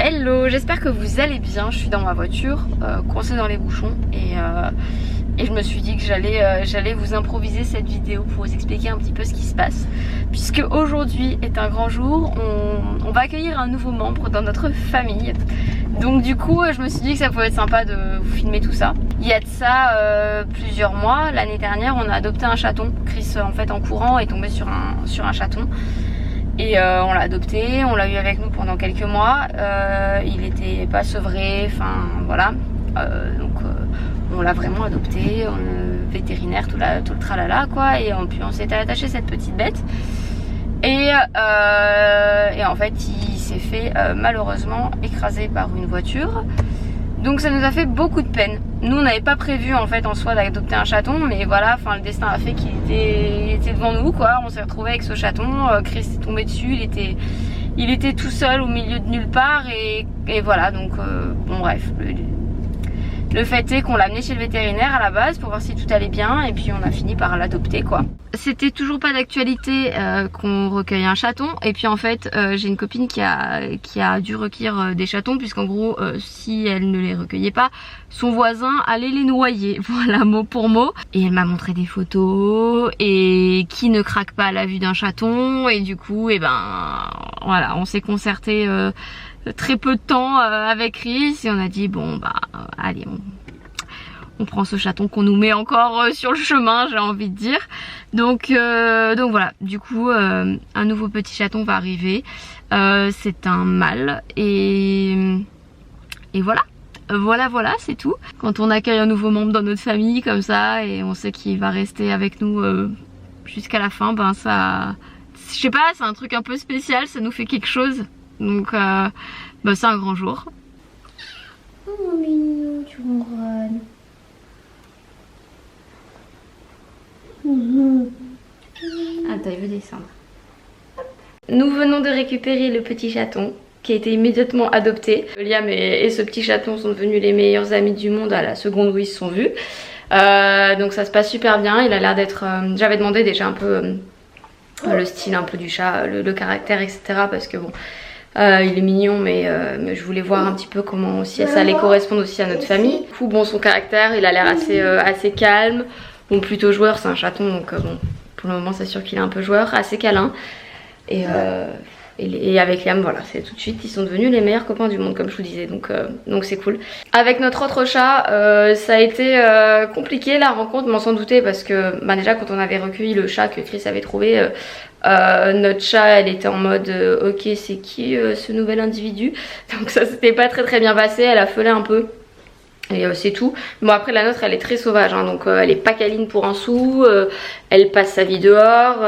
Hello, j'espère que vous allez bien. Je suis dans ma voiture, coincée dans les bouchons et je me suis dit que j'allais vous improviser cette vidéo pour vous expliquer un petit peu ce qui se passe. Puisque aujourd'hui est un grand jour, on va accueillir un nouveau membre dans notre famille. Donc du coup je me suis dit que ça pouvait être sympa de vous filmer tout ça. Il y a de ça plusieurs mois, l'année dernière on a adopté un chaton. Chris en fait en courant est tombé sur un chaton. Et on l'a adopté, on l'a eu avec nous pendant quelques mois, il était pas sevré, enfin voilà, donc on l'a vraiment adopté, vétérinaire, tout le tralala quoi, et puis on s'était attaché cette petite bête, et en fait il s'est fait malheureusement écraser par une voiture. Donc ça nous a fait beaucoup de peine. Nous on n'avait pas prévu en fait en soi d'adopter un chaton, mais voilà, enfin le destin a fait qu'il était devant nous quoi. On s'est retrouvé avec ce chaton, Chris est tombé dessus, il était tout seul au milieu de nulle part et voilà, donc bon bref. Le fait est qu'on l'a amené chez le vétérinaire à la base pour voir si tout allait bien et puis on a fini par l'adopter quoi. C'était toujours pas d'actualité qu'on recueille un chaton, et puis en fait j'ai une copine qui a dû recueillir des chatons, puisqu'en gros si elle ne les recueillait pas, son voisin allait les noyer, voilà, mot pour mot. Et elle m'a montré des photos, et qui ne craque pas à la vue d'un chaton, et du coup et ben voilà, on s'est concerté très peu de temps avec Chris et on a dit bon bah allez, on prend ce chaton qu'on nous met encore sur le chemin, j'ai envie de dire. Donc voilà, du coup un nouveau petit chaton va arriver, c'est un mâle et voilà. Voilà, c'est tout. Quand on accueille un nouveau membre dans notre famille comme ça et on sait qu'il va rester avec nous jusqu'à la fin, ben ça, je sais pas, c'est un truc un peu spécial, ça nous fait quelque chose. Donc bah c'est un grand jour. Oh mignon, tu ronronnes. Attends, il veut descendre. Nous venons de récupérer le petit chaton qui a été immédiatement adopté. Liam et ce petit chaton sont devenus les meilleurs amis du monde à la seconde où ils se sont vus. Donc ça se passe super bien. Il a l'air d'être... J'avais demandé déjà un peu le style un peu du chat, le caractère, etc. Parce que bon... il est mignon, mais je voulais voir un petit peu comment aussi ça allait correspondre aussi à notre famille. Du coup bon, son caractère, il a l'air assez calme, bon plutôt joueur, c'est un chaton donc bon pour le moment c'est sûr qu'il est un peu joueur, assez câlin, et avec Liam voilà, c'est tout de suite ils sont devenus les meilleurs copains du monde comme je vous disais, donc c'est cool. Avec notre autre chat ça a été compliqué la rencontre, mais on s'en doutait parce que bah, déjà quand on avait recueilli le chat que Chris avait trouvé, notre chat elle était en mode ok c'est qui ce nouvel individu, donc ça s'était pas très bien passé, elle a feulé un peu et c'est tout. Bon après la nôtre elle est très sauvage hein, donc elle est pas câline pour un sou, elle passe sa vie dehors,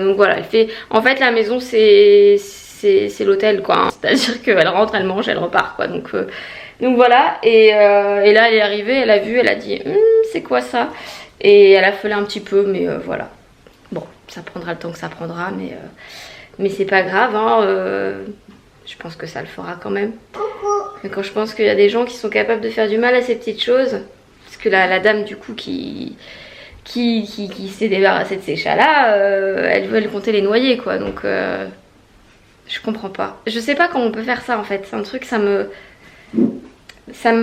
donc voilà, elle fait, en fait la maison c'est l'hôtel quoi hein. C'est à dire qu'elle rentre, elle mange, elle repart quoi, donc voilà, et là elle est arrivée, elle a vu, elle a dit c'est quoi ça, et elle a feulé un petit peu, mais voilà. Bon, ça prendra le temps que ça prendra, mais c'est pas grave, hein, je pense que ça le fera quand même. Mais quand je pense qu'il y a des gens qui sont capables de faire du mal à ces petites choses, parce que la dame du coup qui s'est débarrassée de ces chats là, elle veut compter les noyer quoi, donc je comprends pas. Je sais pas comment on peut faire ça en fait, c'est un truc, ça me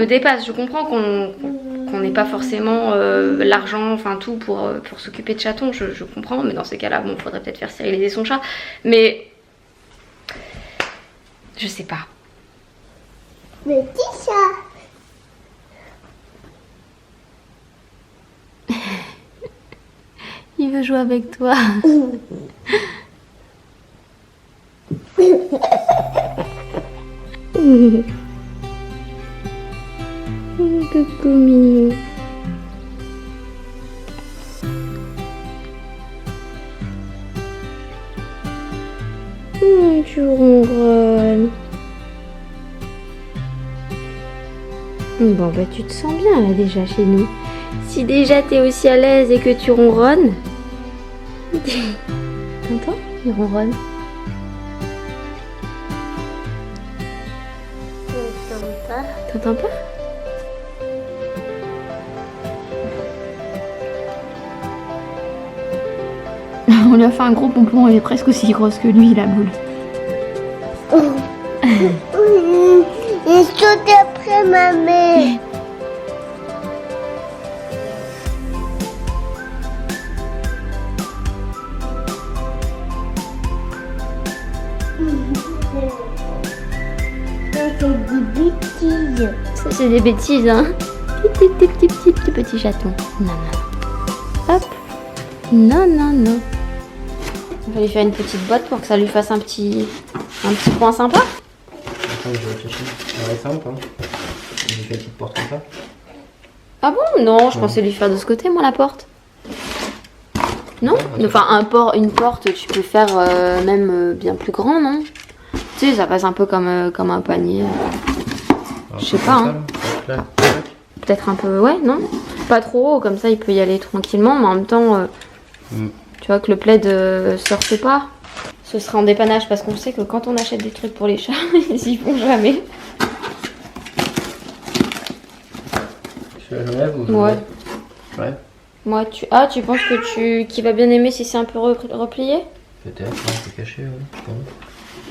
dépasse. Je comprends qu'on n'ait pas forcément l'argent, enfin tout pour s'occuper de chatons, je comprends, mais dans ces cas-là, bon, faudrait peut-être faire stériliser son chat, mais je sais pas. Petit chat. Il veut jouer avec toi. Coucou mignon. Tu ronronnes. Bon bah tu te sens bien là déjà chez nous. Si déjà t'es aussi à l'aise et que tu ronronnes. T'entends? Il ronronne. T'entends pas? On lui a fait un gros pompon, elle est presque aussi grosse que lui la boule. Il saute après ma mère. Ça, c'est des bêtises. Ça, c'est des bêtises, hein. Petit petit chaton. Non, non. Hop. Non, non, non. On va lui faire une petite boîte pour que ça lui fasse un petit coin sympa. Attends, je réfléchis. Ça va être simple, hein. Je lui fais une petite porte comme ça. Ah bon? Non, je pensais lui faire de ce côté, moi, la porte. Non? Enfin, une porte, tu peux faire même bien plus grand, non? Tu sais, ça passe un peu comme un panier. Alors, Je sais pas, hein. Là, Peut-être un peu, ouais, non? Pas trop haut, comme ça, il peut y aller tranquillement, mais en même temps, tu vois que le plaid sorte pas. Ce sera en dépannage, parce qu'on sait que quand on achète des trucs pour les chats, ils y vont jamais. je lève ou je Ouais. lève? Ouais. Moi, tu penses que qu'il va bien aimer si c'est un peu replié? Peut-être, un peu caché, ouais.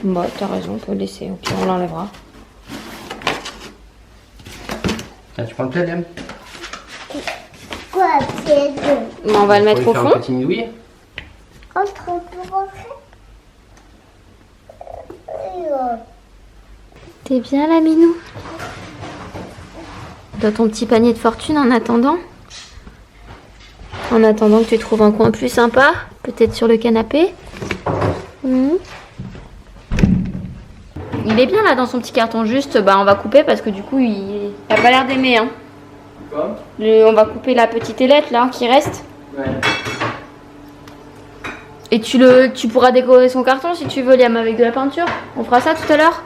Bah, t'as raison, on peut le laisser, ok, on l'enlèvera. Ah, tu prends le plaid, Liam? Quoi, pied de... Bon, on va le mettre au faire fond. un petit midouille. Entre tout rentrer. T'es bien là, Minou? Dans ton petit panier de fortune en attendant? En attendant que tu trouves un coin plus sympa, peut-être sur le canapé. Il est bien là dans son petit carton, juste bah, on va couper parce que du coup il a pas l'air d'aimer. Hein. Quoi? On va couper la petite ailette là qui reste. Ouais. Et tu pourras décorer son carton si tu veux, Liam, avec de la peinture. On fera ça tout à l'heure.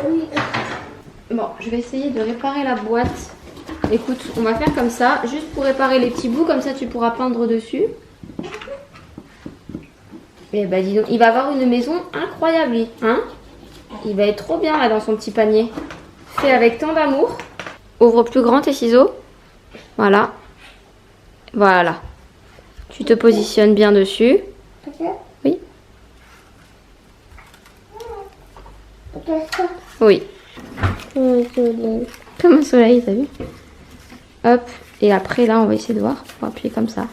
Oui. Bon, je vais essayer de réparer la boîte. Écoute, on va faire comme ça, juste pour réparer les petits bouts, comme ça tu pourras peindre dessus. Et bah dis donc, il va avoir une maison incroyable, lui, hein? Il va être trop bien là dans son petit panier. Fait avec tant d'amour. Ouvre plus grand tes ciseaux. Voilà. Voilà. Tu te positionnes bien dessus. Oui. Oui. Comme un soleil, t'as vu? Hop. Et après, là, on va essayer de voir. On va appuyer comme ça.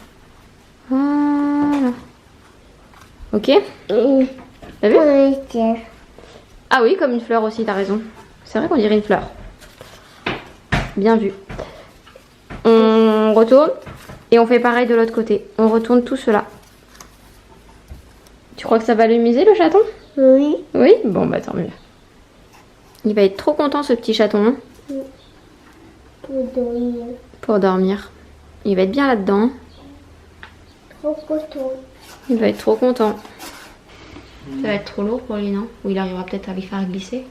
Voilà. Ok? T'as vu? Ah oui, comme une fleur aussi, t'as raison. C'est vrai qu'on dirait une fleur. Bien vu. On retourne. Et on fait pareil de l'autre côté. On retourne tout cela. Tu crois que ça va l'amuser, le chaton? Oui. Oui? Bon, bah tant mieux. Il va être trop content, ce petit chaton. Hein, Pour dormir. pour dormir. Il va être bien là-dedans. Trop coton. Il va être trop content. Ça va être trop lourd pour lui, non? Ou il arrivera peut-être à lui faire glisser.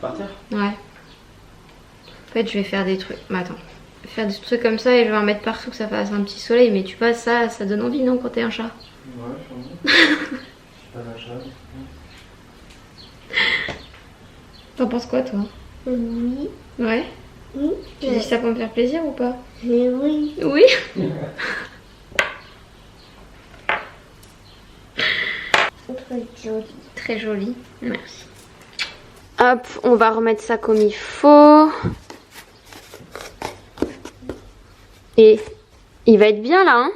Partir? Ouais. En fait, je vais faire des trucs. Mais attends. Je vais faire des trucs comme ça et je vais en mettre partout que ça fasse un petit soleil. Mais tu vois, ça donne envie, non, quand t'es un chat? Ouais, je pas un chat. T'en penses quoi, toi? Oui. Ouais. Oui. Tu dis ça pour me faire plaisir ou pas? Oui. Oui. Très joli. Très joli. Merci. Hop, on va remettre ça comme il faut. Et il va être bien là, hein?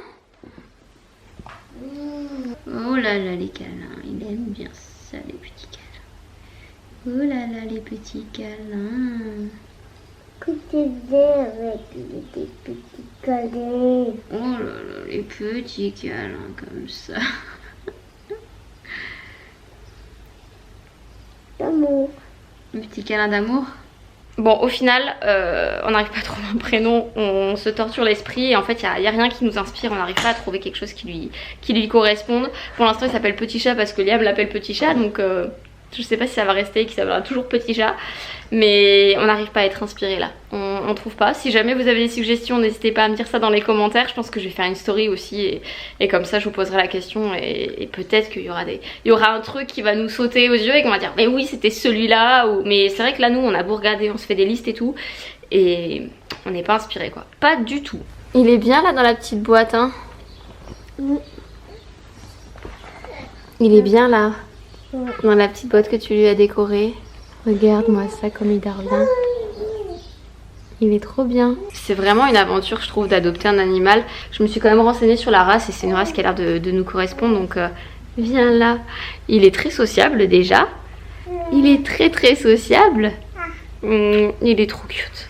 Oh là là, les câlins. Il aime bien ça, les petits câlins. Oh là là, les petits câlins. Que tu fais avec les petits câlins. Oh là là, les petits câlins comme ça. D'amour. Un petit câlin d'amour. Bon, au final, on n'arrive pas à trouver un prénom, on se torture l'esprit et en fait, il n'y a rien qui nous inspire, on n'arrive pas à trouver quelque chose qui lui corresponde. Pour l'instant, il s'appelle Petit Chat parce que Liam l'appelle Petit Chat, donc je sais pas si ça va rester, qu'il s'appellera toujours Petit Chat. Mais on n'arrive pas à être inspiré là, on trouve pas. Si jamais vous avez des suggestions, n'hésitez pas à me dire ça dans les commentaires. Je pense que je vais faire une story aussi et comme ça je vous poserai la question et peut-être qu'il y aura un truc qui va nous sauter aux yeux et qu'on va dire mais oui c'était celui-là. Mais c'est vrai que là nous on a beau regarder, on se fait des listes et tout et on n'est pas inspiré quoi, pas du tout. Il est bien là dans la petite boîte hein. Il est bien là, dans la petite boîte que tu lui as décorée. Regarde-moi ça comme il dort bien. Il est trop bien. C'est vraiment une aventure, je trouve, d'adopter un animal. Je me suis quand même renseignée sur la race et c'est une race qui a l'air de nous correspondre. Donc viens là. Il est très sociable déjà. Il est très sociable. Il est trop cute.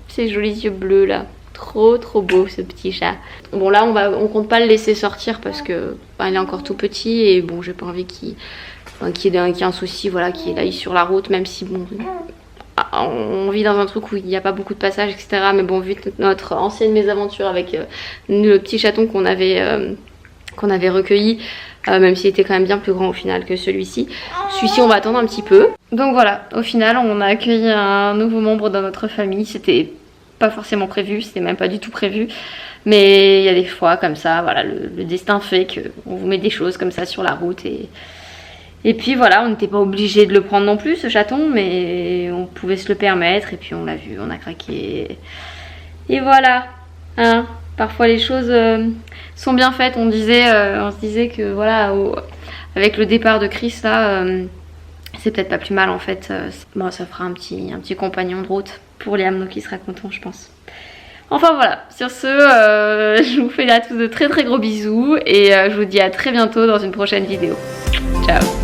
Ses jolis yeux bleus là. Trop beau ce petit chat. Bon là on compte pas le laisser sortir parce que il est encore tout petit et bon j'ai pas envie qu'il y ait un souci, voilà, qu'il aille sur la route, même si bon on vit dans un truc où il n'y a pas beaucoup de passages, etc. Mais bon, vu notre ancienne mésaventure avec le petit chaton qu'on avait recueilli, même s'il était quand même bien plus grand au final que celui-ci, on va attendre un petit peu. Donc voilà, au final on a accueilli un nouveau membre dans notre famille. C'était pas forcément prévu, c'était même pas du tout prévu, mais il y a des fois comme ça, voilà, le destin fait qu'on vous met des choses comme ça sur la route et puis voilà, on n'était pas obligé de le prendre non plus ce chaton, mais on pouvait se le permettre et puis on l'a vu, on a craqué et voilà, hein, parfois les choses sont bien faites. On se disait que voilà, avec le départ de Chris là, c'est peut-être pas plus mal en fait. Bon, ça fera un petit compagnon de route pour Liam, donc il sera content je pense. Enfin voilà, sur ce, je vous fais à tous de très gros bisous et je vous dis à très bientôt dans une prochaine vidéo. Ciao.